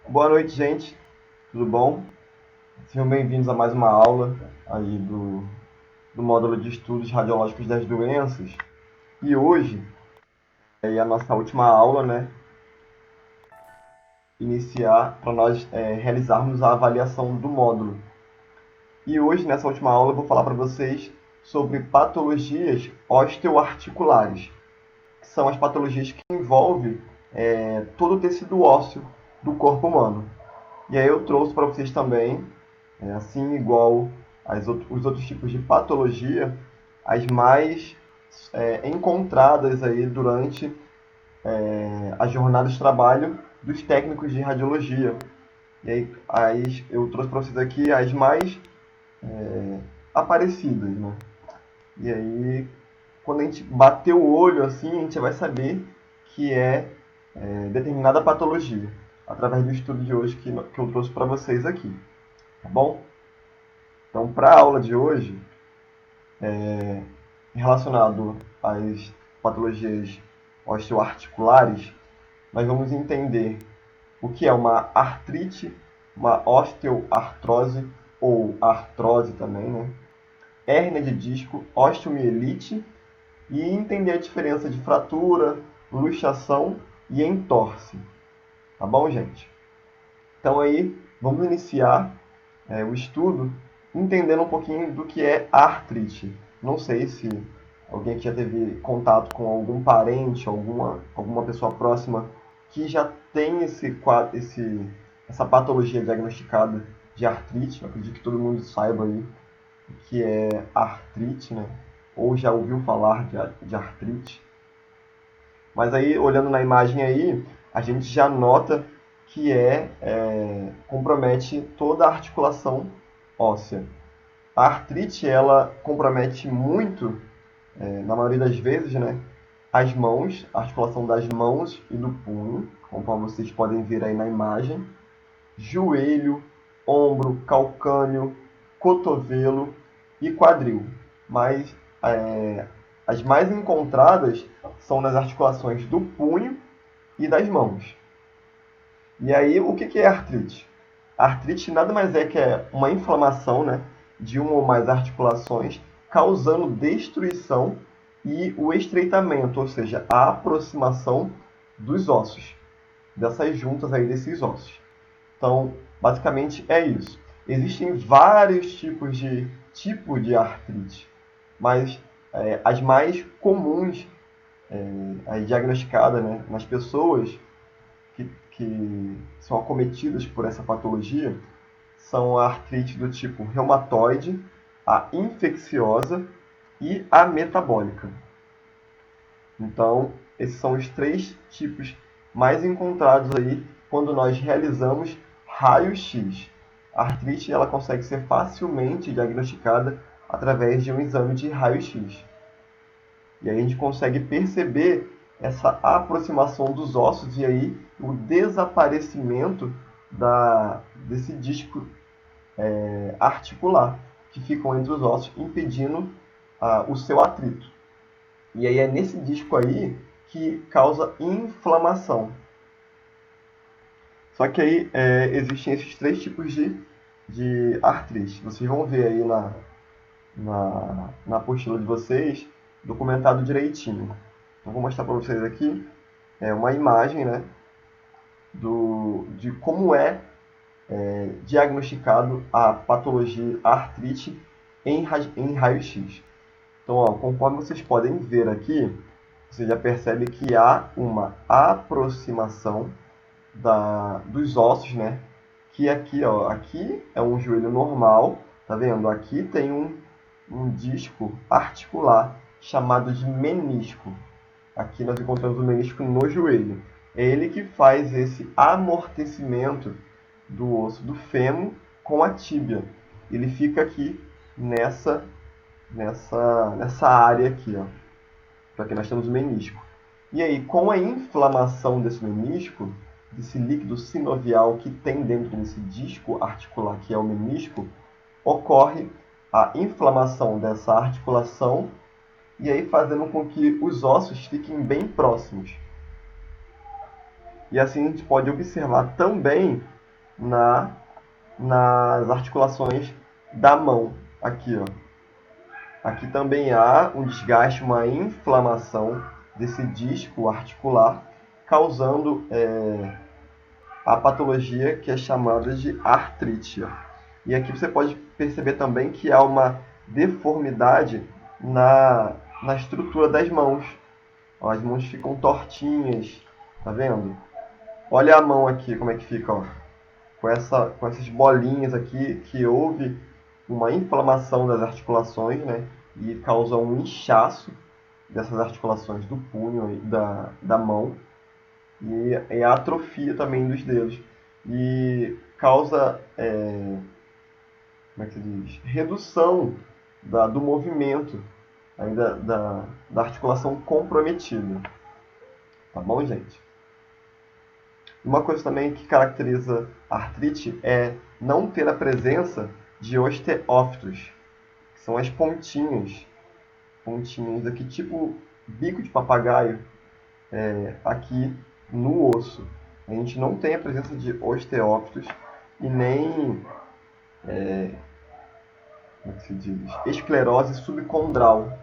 Boa noite, gente. Tudo bom? Sejam bem-vindos a mais uma aula aí do módulo de estudos radiológicos das doenças. E hoje é a nossa última aula, né? Iniciar para nós realizarmos a avaliação do módulo. E hoje, nessa última aula, eu vou falar para vocês sobre patologias osteoarticulares, que são as patologias que envolvem todo o tecido ósseo do corpo humano. E aí eu trouxe para vocês também, assim igual os outros tipos de patologia, as mais encontradas aí durante a jornada de trabalho dos técnicos de radiologia. E aí eu trouxe para vocês aqui as mais aparecidas, né? E aí, quando a gente bater o olho assim, a gente vai saber que é determinada patologia, através do estudo de hoje que eu trouxe para vocês aqui, tá bom? Então, para a aula de hoje, relacionado às patologias osteoarticulares, nós vamos entender o que é uma artrite, uma osteoartrose ou artrose também, né? Hérnia de disco, osteomielite e entender a diferença de fratura, luxação e entorse. Tá bom, gente? Então aí, vamos iniciar o estudo entendendo um pouquinho do que é artrite. Não sei se alguém aqui já teve contato com algum parente, alguma pessoa próxima que já tem essa patologia diagnosticada de artrite. Eu acredito que todo mundo saiba aí o que é artrite, né? Ou já ouviu falar de artrite. Mas aí, olhando na imagem aí, a gente já nota que compromete toda a articulação óssea. A artrite, ela compromete muito, na maioria das vezes, né, as mãos, a articulação das mãos e do punho, conforme vocês podem ver aí na imagem, joelho, ombro, calcâneo, cotovelo e quadril. Mas as mais encontradas são nas articulações do punho e das mãos. E aí, o que é artrite? A artrite nada mais é que uma inflamação, né, de uma ou mais articulações, causando destruição e o estreitamento, ou seja, a aproximação dos ossos, dessas juntas aí desses ossos. Então, basicamente é isso. Existem vários tipo de artrite, mas as mais comuns diagnosticadas, né, nas pessoas que são acometidas por essa patologia são a artrite do tipo reumatoide, a infecciosa e a metabólica. Então, esses são os três tipos mais encontrados aí quando nós realizamos raio-x. A artrite ela consegue ser facilmente diagnosticada através de um exame de raio-x. E aí a gente consegue perceber essa aproximação dos ossos e aí o desaparecimento desse disco articular que ficam entre os ossos, impedindo o seu atrito. E aí é nesse disco aí que causa inflamação. Só que aí existem esses três tipos de artrite. Vocês vão ver aí na apostila de vocês, documentado direitinho. Então, vou mostrar para vocês aqui uma imagem, né, de como diagnosticado a patologia artrite em raio-x. Então, ó, conforme vocês podem ver aqui, você já percebe que há uma aproximação dos ossos, né? Que aqui, ó, aqui é um joelho normal, tá vendo? Aqui tem um disco articular chamado de menisco. Aqui nós encontramos o menisco no joelho. É ele que faz esse amortecimento do osso do fêmur com a tíbia. Ele fica aqui nessa área aqui, ó. Para que nós temos o menisco. E aí, com a inflamação desse menisco, desse líquido sinovial que tem dentro desse disco articular, que é o menisco, ocorre a inflamação dessa articulação e aí fazendo com que os ossos fiquem bem próximos. E assim a gente pode observar também nas articulações da mão. Aqui, ó. Aqui também há um desgaste, uma inflamação desse disco articular, causando a patologia que é chamada de artrite. E aqui você pode perceber também que há uma deformidade na estrutura das mãos. As mãos ficam tortinhas, tá vendo? Olha a mão aqui, como é que fica, ó. Com essas bolinhas aqui, que houve uma inflamação das articulações, né? E causa um inchaço dessas articulações do punho e da mão. E a atrofia também dos dedos. E causa, como é que se diz? Redução do movimento ainda da articulação comprometida. Tá bom, gente? Uma coisa também que caracteriza a artrite é não ter a presença de osteófitos, que são as pontinhas aqui, tipo bico de papagaio, aqui no osso. A gente não tem a presença de osteófitos e nem, como é que se diz, esclerose subcondral,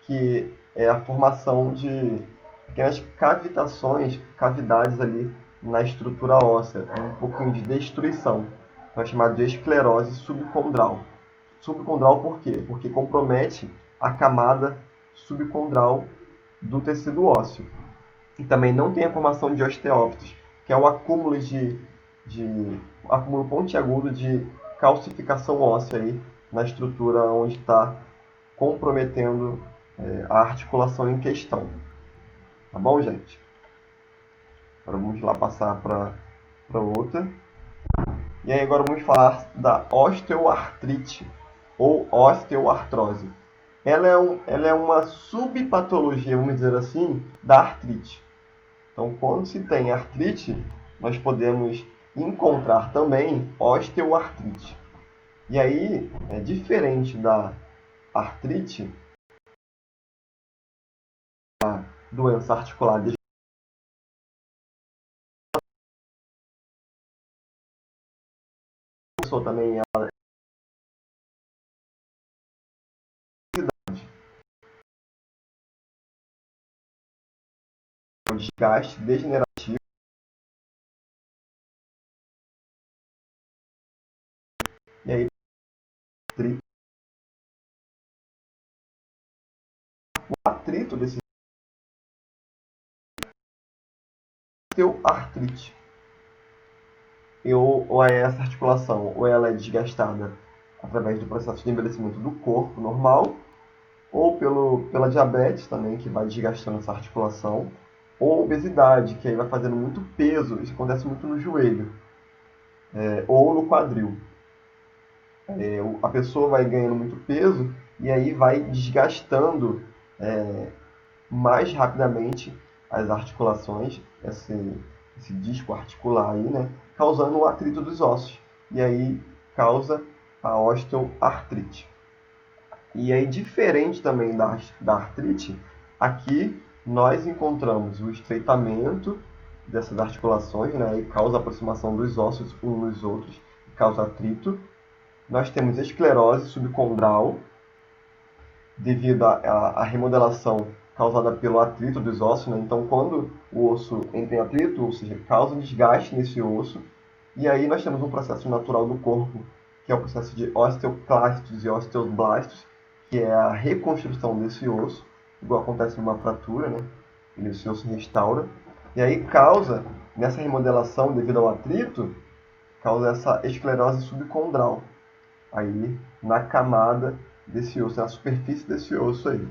que é a formação de pequenas cavidades ali na estrutura óssea, um pouquinho de destruição. Então é chamado de esclerose subcondral. Subcondral por quê? Porque compromete a camada subcondral do tecido ósseo. E também não tem a formação de osteófitos, que é o acúmulo acúmulo pontiagudo de calcificação óssea aí na estrutura onde está comprometendo a articulação em questão. Tá bom, gente? Agora vamos lá passar para outra. E aí agora vamos falar da osteoartrite ou osteoartrose. Ela é uma subpatologia, vamos dizer assim, da artrite. Então, quando se tem artrite, nós podemos encontrar também osteoartrite. E aí, é diferente da artrite, a doença articular também é um desgaste degenerativo. E aí, o atrito desse osteoartrite. Ou é essa articulação, ou ela é desgastada através do processo de envelhecimento do corpo normal, ou pela diabetes também, que vai desgastando essa articulação, ou obesidade, que aí vai fazendo muito peso, isso acontece muito no joelho, ou no quadril. A pessoa vai ganhando muito peso e aí vai desgastando mais rapidamente as articulações, esse disco articular aí, né, causando o atrito dos ossos. E aí causa a osteoartrite. E aí, diferente também da artrite, aqui nós encontramos o estreitamento dessas articulações, né, e causa aproximação dos ossos uns nos outros, causa atrito. Nós temos esclerose subcondral, devido à remodelação causada pelo atrito dos ossos, né? Então, quando o osso entra em atrito, ou seja, causa um desgaste nesse osso, e aí nós temos um processo natural do corpo, que é o processo de osteoclastos e osteoblastos, que é a reconstrução desse osso, igual acontece numa fratura, né? Esse osso restaura, e aí causa, nessa remodelação devido ao atrito, causa essa esclerose subcondral, aí na camada desse osso, na superfície desse osso aí.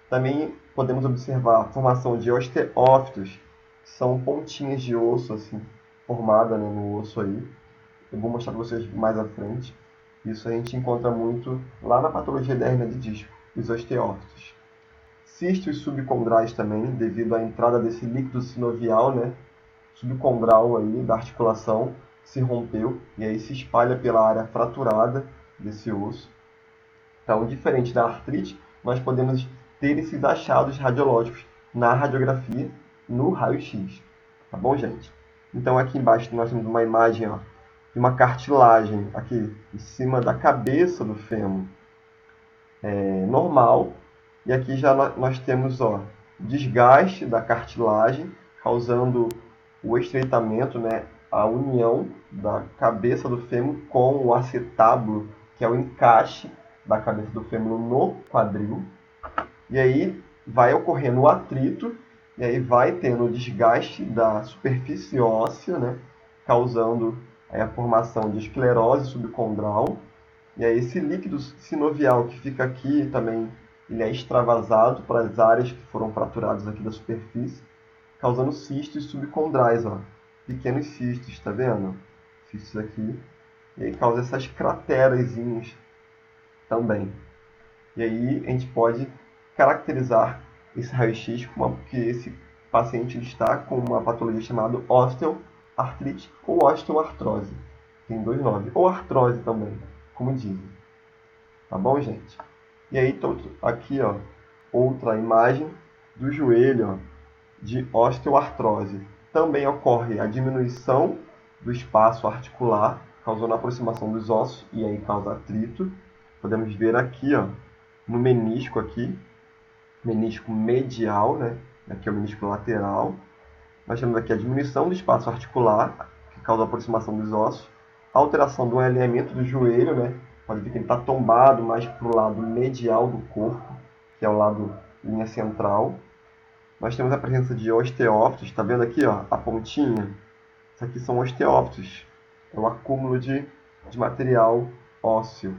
Também podemos observar a formação de osteófitos, que são pontinhas de osso assim, formada, né, no osso aí. Eu vou mostrar para vocês mais à frente. Isso a gente encontra muito lá na patologia da hérnia de disco, os osteófitos. Cistos subcondrais também, devido à entrada desse líquido sinovial, né, subcondral aí da articulação, se rompeu e aí se espalha pela área fraturada desse osso. Então, diferente da artrite, nós podemos ter esses achados radiológicos na radiografia, no raio-x. Tá bom, gente? Então, aqui embaixo nós temos uma imagem, ó, de uma cartilagem aqui em cima da cabeça do fêmur normal. E aqui já nós temos desgaste da cartilagem, causando o estreitamento, né, a união da cabeça do fêmur com o acetábulo, que é o encaixe da cabeça do fêmur no quadril. E aí vai ocorrendo o atrito, e aí vai tendo o desgaste da superfície óssea, né, causando a formação de esclerose subcondral. E aí esse líquido sinovial que fica aqui também, ele é extravasado para as áreas que foram fraturadas aqui da superfície, causando cistos subcondrais, pequenos cistos, tá vendo? Cistos aqui. E aí causa essas craterazinhas também. E aí a gente pode caracterizar esse raio-x como que esse paciente está com uma patologia chamada osteoartrite ou osteoartrose. Tem dois nomes. Ou artrose também, como dizem. Tá bom, gente? E aí, aqui, outra imagem do joelho, de osteoartrose. Também ocorre a diminuição do espaço articular, causando a aproximação dos ossos e aí causa atrito. Podemos ver aqui, no menisco aqui, menisco medial, né? Aqui é o menisco lateral. Nós temos aqui a diminuição do espaço articular, que causa a aproximação dos ossos, a alteração do alinhamento do joelho, né? Pode ver que ele está tombado mais para o lado medial do corpo, que é o lado linha central. Nós temos a presença de osteófitos, está vendo aqui, a pontinha? Isso aqui são osteófitos, é o acúmulo de material ósseo.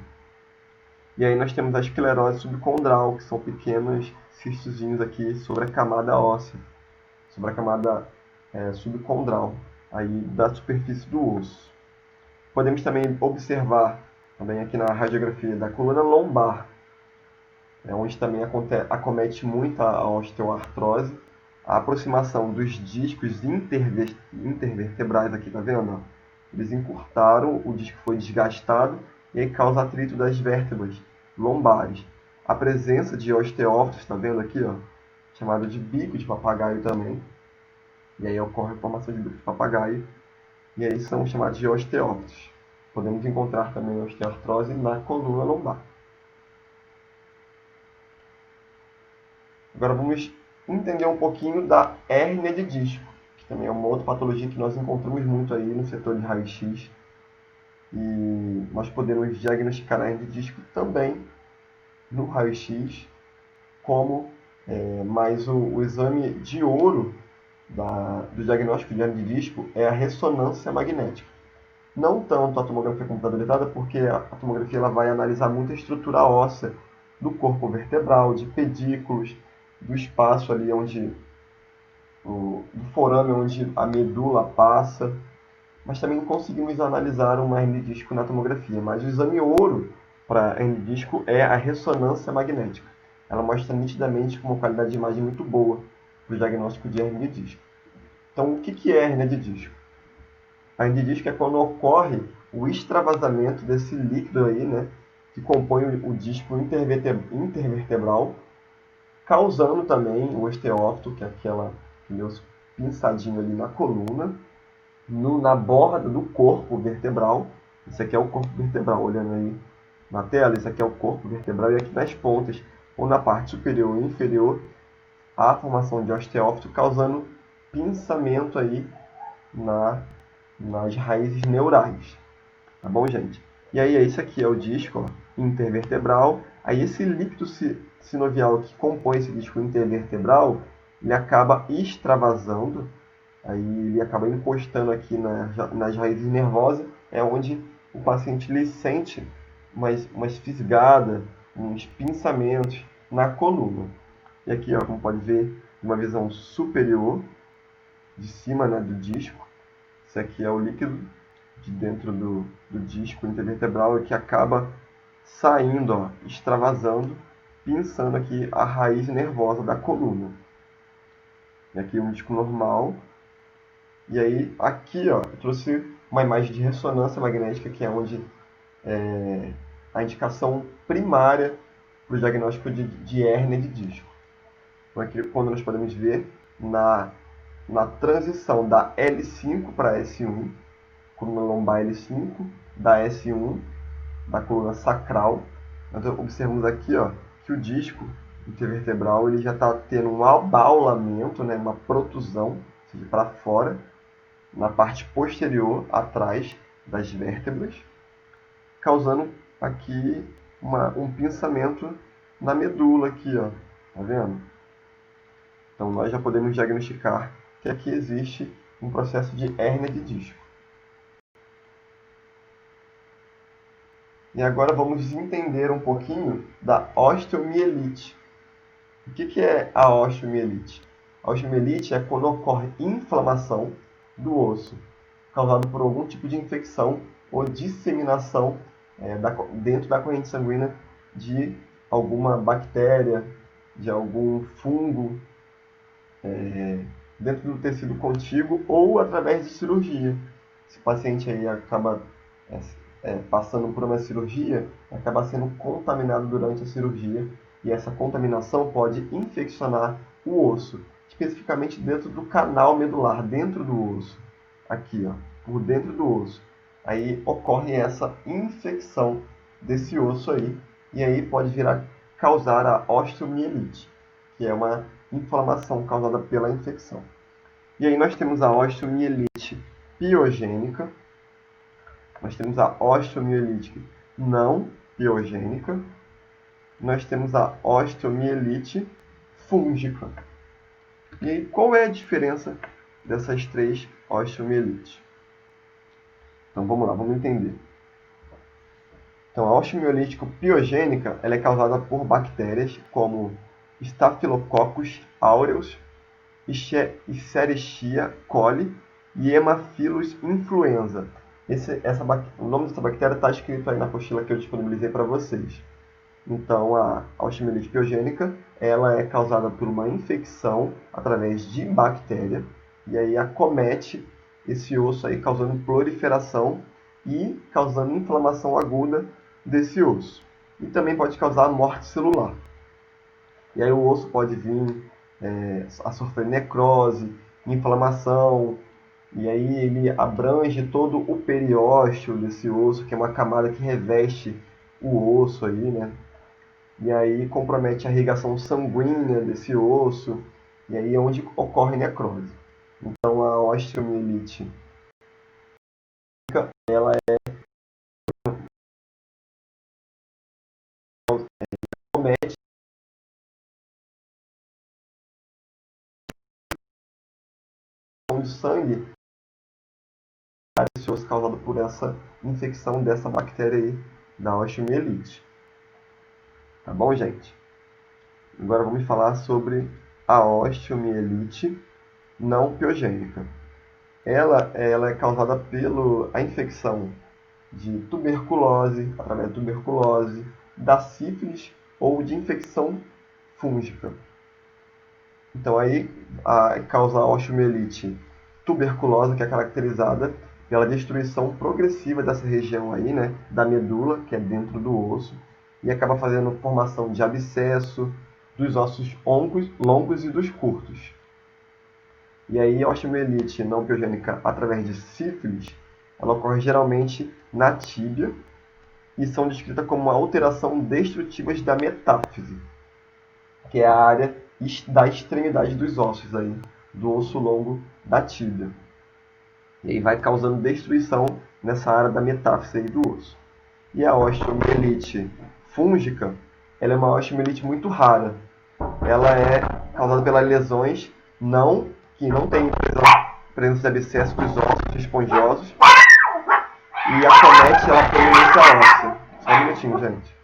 E aí nós temos a esclerose subcondral, que são pequenos cistozinhos aqui sobre a camada óssea, sobre a camada subcondral, aí da superfície do osso. Podemos também observar, também aqui na radiografia, da coluna lombar, onde também acomete muito a osteoartrose, a aproximação dos discos intervertebrais aqui, tá vendo? Eles encurtaram, o disco foi desgastado e aí causa atrito das vértebras lombares. A presença de osteófitos, tá vendo aqui, chamado de bico de papagaio também. E aí ocorre a formação de bico de papagaio. E aí são chamados de osteófitos. Podemos encontrar também osteoartrose na coluna lombar. Agora vamos entender um pouquinho da hérnia de disco, que também é uma outra patologia que nós encontramos muito aí no setor de raio-x. E nós podemos diagnosticar a hérnia de disco também no raio-x, mas o exame de ouro do diagnóstico de hérnia de disco é a ressonância magnética. Não tanto a tomografia computadorizada, porque a tomografia ela vai analisar muito a estrutura óssea do corpo vertebral, de pedículos, do espaço ali do forame onde a medula passa, mas também conseguimos analisar uma hernia de disco na tomografia. Mas o exame ouro para hernia de disco é a ressonância magnética. Ela mostra nitidamente com uma qualidade de imagem muito boa para o diagnóstico de hernia de disco. Então, o que é hernia de disco? A hernia de disco é quando ocorre o extravasamento desse líquido aí, né, que compõe o disco intervertebral, causando também o osteófito, que é aquele osso pinçadinho ali na coluna, na borda do corpo vertebral. Isso aqui é o corpo vertebral, olhando aí na tela, isso aqui é o corpo vertebral, e aqui nas pontas, ou na parte superior e inferior, há a formação de osteófito, causando pinçamento aí nas raízes neurais. Tá bom, gente? E aí, esse aqui é o disco intervertebral. Aí esse líquido sinovial que compõe esse disco intervertebral, ele acaba extravasando, aí ele acaba encostando aqui nas raízes nervosas, é onde o paciente ele sente umas fisgadas, uns pinçamentos na coluna. E aqui, como pode ver, uma visão superior, de cima, né, do disco. Isso aqui é o líquido de dentro do disco intervertebral que acaba saindo, extravasando, pinçando aqui a raiz nervosa da coluna. E aqui um disco normal. E aí, aqui, eu trouxe uma imagem de ressonância magnética, que é onde a indicação primária para o diagnóstico de hérnia de disco. Então, aqui, quando nós podemos ver na transição da L5 para S1, coluna lombar L5, da S1, da coluna sacral. Nós observamos aqui, ó, que o disco intervertebral ele já está tendo um abaulamento, né, uma protusão, ou seja, para fora, na parte posterior, atrás das vértebras, causando aqui um pinçamento na medula aqui, ó, tá vendo? Então nós já podemos diagnosticar que aqui existe um processo de hérnia de disco. E agora vamos entender um pouquinho da osteomielite. O que é a osteomielite? A osteomielite é quando ocorre inflamação do osso, causado por algum tipo de infecção ou disseminação dentro da corrente sanguínea de alguma bactéria, de algum fungo, dentro do tecido contíguo ou através de cirurgia. Esse paciente aí acaba passando por uma cirurgia, acaba sendo contaminado durante a cirurgia e essa contaminação pode infeccionar o osso, especificamente dentro do canal medular, dentro do osso, aqui, ó, por dentro do osso. Aí ocorre essa infecção desse osso aí e aí pode causar a osteomielite, que é uma inflamação causada pela infecção. E aí nós temos a osteomielite piogênica, nós temos a osteomielite não piogênica, nós temos a osteomielite fúngica. E aí, qual é a diferença dessas três osteomielites? Então vamos lá, vamos entender. Então a osteomielite piogênica ela é causada por bactérias como Staphylococcus aureus, Escherichia coli e Haemophilus influenza. O nome dessa bactéria está escrito aí na apostila que eu disponibilizei para vocês. Então, a osteomielite piogênica ela é causada por uma infecção através de bactéria e aí acomete esse osso aí, causando proliferação e causando inflamação aguda desse osso. E também pode causar morte celular. E aí o osso pode vir a sofrer necrose, inflamação, e aí ele abrange todo o periósteo desse osso, que é uma camada que reveste o osso aí, né? E aí compromete a irrigação sanguínea desse osso, e aí é onde ocorre necrose. Então a osteomielite ela comete de sangue esse osso causado por essa infecção dessa bactéria aí da osteomielite. Tá bom, gente? Agora vamos falar sobre a osteomielite não piogênica. Ela é causada pela infecção de tuberculose, através da tuberculose, da sífilis ou de infecção fúngica. Então aí causa a osteomielite tuberculosa, que é caracterizada pela destruição progressiva dessa região aí, né, da medula, que é dentro do osso, e acaba fazendo formação de abscesso dos ossos longos e dos curtos. E aí a osteomielite não piogênica através de sífilis, ela ocorre geralmente na tíbia e são descritas como alteração destrutivas da metáfise, que é a área da extremidade dos ossos aí, do osso longo da tíbia. E aí vai causando destruição nessa área da metáfise aí do osso. E a osteomielite fúngica, ela é uma osteomielite muito rara. Ela é causada pelas lesões que não têm presença de abscesso dos ossos esponjosos e acomete ela proeminência óssea. Só um minutinho, gente.